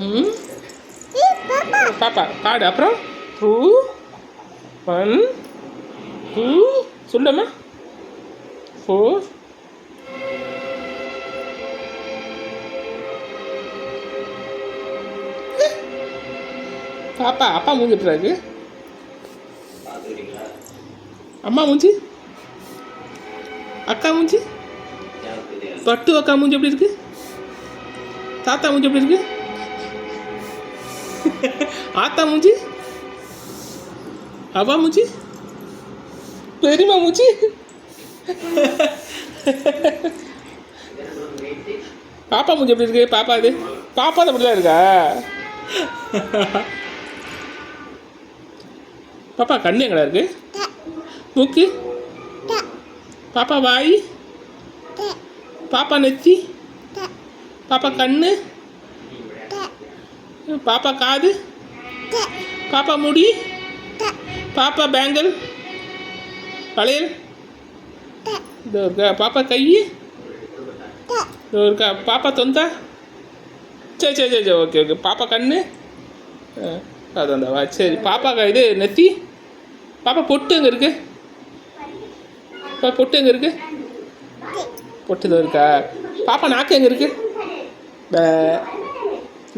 ம் பாப்பா காடு அப்புறம் 2 1 2 சொல்லம்மா 4 பாப்பா அப்பா மூஞ்சி எப்படி இருக்கு அம்மா மூஞ்சி அக்கா மூஞ்சி பட்டு அக்கா மூஞ்சி எப்படி இருக்கு தாத்தா மூஞ்சி எப்படி இருக்கு ஆத்தா மூஞ்சி அவா மூஞ்சி பெரியம்மா மூஞ்சி பாப்பா மூஞ்சி எப்படி இருக்கு பாப்பா இது பாப்பா தான் அப்படிதான் இருக்கா பாப்பா கண்ணு எங்கடா இருக்கு மூக்கு பாப்பா வாய் பாப்பா நெத்தி பாப்பா கண்ணு பாப்பா காது பாப்பா முடி பாப்பா பேங்கல் வளையல் இதோ இருக்கா பாப்பா கை இதோ இருக்கா பாப்பா தொந்தா சரி சரி சரி ஓகே ஓகே பாப்பா கண்ணு அதான் சரி பாப்பா இது நெத்தி பாப்பா பொட்டு எங்கே இருக்கு பொட்டு எங்கே இருக்கு பொட்டு தான் இருக்கா பாப்பா நாக்கு எங்கே இருக்கு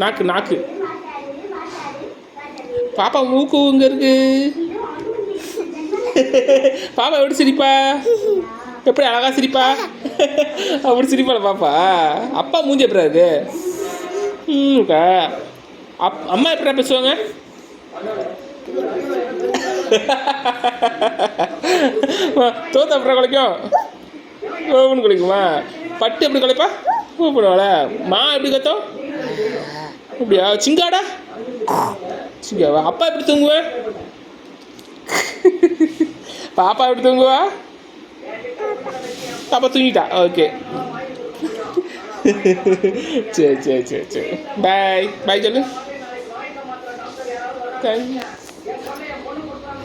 நாக்கு நாக்கு பாப்பா மூக்கு இங்கே இருக்கு பாப்பா எப்படி சிரிப்பா எப்படி அழகா சிரிப்பா அப்படி சிரிப்பாள பாப்பா அப்பா மூஞ்சி எப்படா இருக்கு இருக்கா அம்மா எப்படா பேசுவாங்க தோத்த அப்புறம் குலைக்கும் ஓவன் குளிக்குமா பட்டு எப்படி குலைப்பா கூப்பிடுவாள மா எப்படி கத்தோம் அப்படியா சிங்காடா சிங்காவா அப்பா எப்படி தூங்குவேன் பாப்பா எப்படி தூங்குவா பாப்பா தூங்கிட்டா ஓகே சரி சரி சரி சரி பாய் பாய் சொல்லு தேங்க்யூ